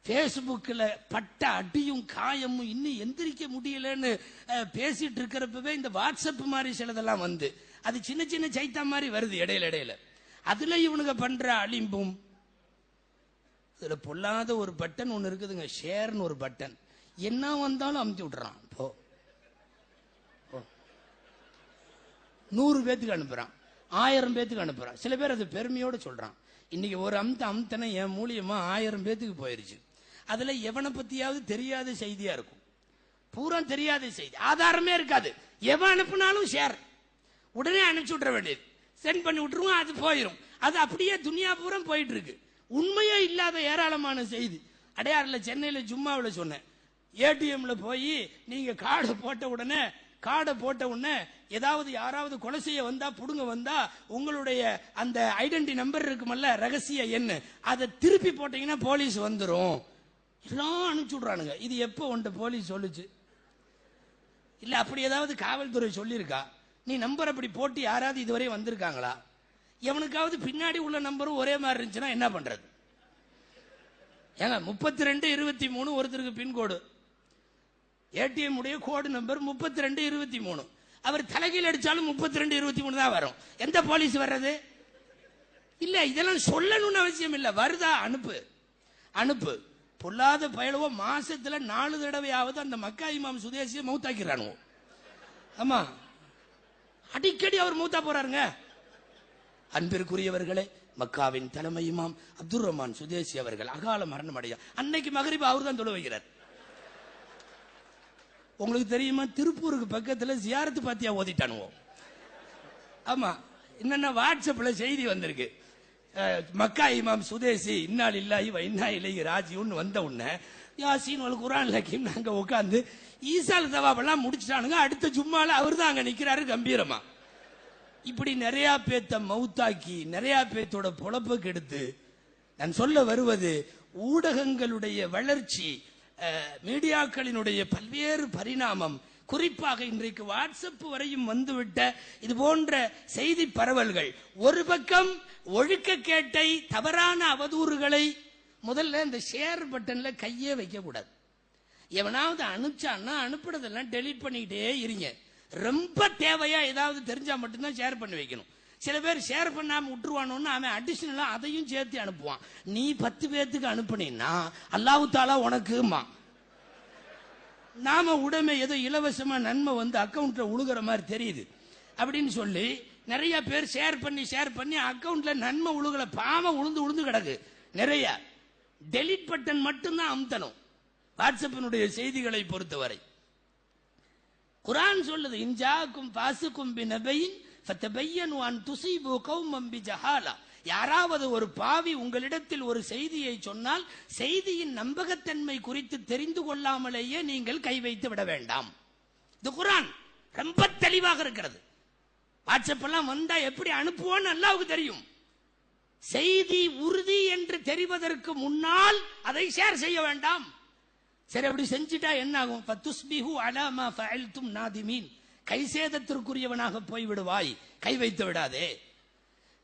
பேஸ்புக்ல பட்ட அடியும் காயமும் இன்னும் எந்திரிக்க முடியலன்னு பேசிட்டு இருக்கிறப்பவே இந்த வாட்ஸ்அப் மாதிரி சிலதெல்லாம் வந்து அது சின்ன சின்ன சைத்தா மாதிரி வருது இடையில. அதுல இவனுங்க பண்ற அலிம்பும். இதுல பொல்லாத ஒரு பட்டன் ஒண்ணு இருக்குதுங்க, ஷேர்னு ஒரு பட்டன். என்ன வந்தாலும் அமுத்தி விட்டுறான். போ 100 பேத்துக்கு அனுப்புறான், 1000 பேத்துக்கு அனுப்புறான். சில பேர் அது பெருமையோடு சொல்றான். இன்னைக்கு ஒரு அம்தனை என் மூலியமா 1000 பேத்துக்கு போயிருச்சு. அதுல எவனை பத்தியாவது தெரியாத செய்தியா இருக்கும், பூரா தெரியாத செய்தி, ஆதாரமே இருக்காது. எவன் அனுப்புனாலும் ஷேர் உடனே அனுப்பிச்சு விட்டுற வேண்டியது, சென்ட் பண்ணி விட்டுருவோம், அது போயிடும். அது அப்படியே துனியா பூரா போயிட்டு இருக்கு. உண்மையே இல்லாத ஏராளமான செய்தி. அடையாறுல சென்னையில ஜும்மாவில் சொன்னேன், ஏடிஎம்ல போய் நீங்க கார்டை போட்ட உடனே ஏதாவது யாராவது கொலை செய்ய வந்தா புடுங்க வந்தா உங்களுடைய அந்த ஐடென்டி நம்பர் இருக்குமல்ல, ரகசிய எண், அதை திருப்பி போட்டீங்கன்னா போலீஸ் வந்துடும். எல்லாம் அனுப்பிச்சு விடுறானுங்க. இது எப்போ உன்ட்ட போலீஸ் சொல்லுச்சு? இல்ல அப்படி ஏதாவது காவல்துறை சொல்லியிருக்கா? நீ நம்பர் அப்படி போட்டு யாராவது இதுவரை வந்திருக்காங்களா? எவனுக்காவது பின்னாடி உள்ள நம்பரும் ஒரே மாதிரி இருந்துச்சுன்னா என்ன பண்றது? ஏங்க 3223 ஒருத்தருக்கு பின்கோடு, ஏடிஎம் உடைய கோடு நம்பர் 3223. அவர் தலைகீழ் அடிச்சாலும் 3223 தான் வரும். எந்த போலீஸ் வர்றது? இல்ல இதெல்லாம் சொல்லணும்னு அவசியம் இல்ல, வருதா அனுப்பு. பொல்லாத பயலுவோ மாசத்துல 4 தடவையாவது அந்த மக்கா இமாம் சுதேசியை மௌத்தாக்கிறானோ. ஆமா, அடிக்கடி அவர் மௌத்தா போறாருங்க. அன்பிற்குரியவர்களே, மக்காவின் தலைமை இமாம் அப்துல் ரஹ்மான் சுதேசி அவர்கள் அகால மரணம் அடைய அன்னைக்கு மகரிப் அவர் தான் தொழ வைக்கிறார். உங்களுக்கு தெரியுமா, திருப்பூருக்கு பக்கத்துல ஜியாரத்து பாத்தியா ஓதிட்டானுவோம். ஆமா, என்னன்னா வாட்ஸ்அப்ல செய்தி வந்திருக்கு, மக்கா இமாம் சுதேசி இன்னா லில்லாஹி வ இன்னா இலைஹி ராஜிஊன் வந்த உடனே யாசீன் வல் குர்ஆன் ஹக்கீம் நாங்க உட்கார்ந்து ஈசால் தவாபெல்லாம் முடிச்சிட்டானுங்க. அடுத்த ஜும்மால அவர் தான் அங்க நிக்கிறாரு கம்பீரமா. இப்படி நிறைய பேத்த மௌத்தாக்கி நிறைய பேத்தோட பொழப்புக்கு எடுத்து நான் சொல்ல வருவது, ஊடகங்களுடைய வளர்ச்சி, மீடியாக்களினுடைய பல்வேறு பரிணாமம், குறிப்பாக இன்றைக்கு வாட்ஸ்அப் வரையும் வந்துவிட்ட இது போன்ற செய்தி பரவல்கள், ஒரு பக்கம் ஒழுக்கக்கேட்டை தவறான அவதூறுகளை, முதல்ல இந்த ஷேர் பட்டன்ல கையே வைக்க கூடாது. எவனாவது அனுப்பிச்சான்னா அனுப்புறதெல்லாம் டெலீட் பண்ணிக்கிட்டே இருங்க. ரொம்ப தேவையா ஏதாவது தெரிஞ்சா மட்டும்தான் ஷேர் பண்ணி வைக்கணும். சில பேர் ஷேர் பண்ணாம விட்டுருவானோன்னு அவன் அடிஷனலா அதையும் சேர்த்து அனுப்புவான். நீ 10 பேத்துக்கு அனுப்புனீன்னா அல்லாஹ் தாலா உனக்குமா, நாம உடமை ஏதோ இலவசமா நன்மை வந்து அக்கௌண்ட்ல உழுகிற மாதிரி தெரியுது அப்படின்னு சொல்லி நிறைய பேர் ஷேர் பண்ணி அக்கௌண்ட்ல நன்மை உழுகல, பாவம் உழுந்து கிடக்கு நிறைய. டெலிட் பட்டன் மட்டும்தான் அமுத்தணும் வாட்ஸ்அப்பினுடைய செய்திகளை பொறுத்தவரை. குர்ஆன் சொல்லுது, இன்ஜாக்கும் பாசுக்கும் பினபையின் ஃபதபையனு அன் துஸீபு கௌமம் பிஜஹாலா. யாராவது ஒரு பாவி உங்களிடத்தில் ஒரு செய்தியை சொன்னால் செய்தியின் நம்பகத்தன்மை குறித்து தெரிந்து கொள்ளாமலேயே நீங்கள் கை வைத்து விட வேண்டாம். இது குர்ஆன் ரொம்ப தெளிவாக இருக்கிறது. வாட்ஸ்அப் எல்லாம் வந்தா எப்படி அனுப்புவோன்னு அல்லாஹ்வுக்கு தெரியும். செய்தி உறுதி என்று தெரிவதற்கு முன்னால் அதை ஷேர் செய்ய வேண்டாம். சரி, அப்படி செஞ்சுட்டா என்ன ஆகும்? ஃபதுஸ்பிஹு அலா மா ஃபஅல்தும் நாதிமீன். கை சேதத்திற்குரியவனாக போய்விடுவாய், கை வைத்து விடாதே.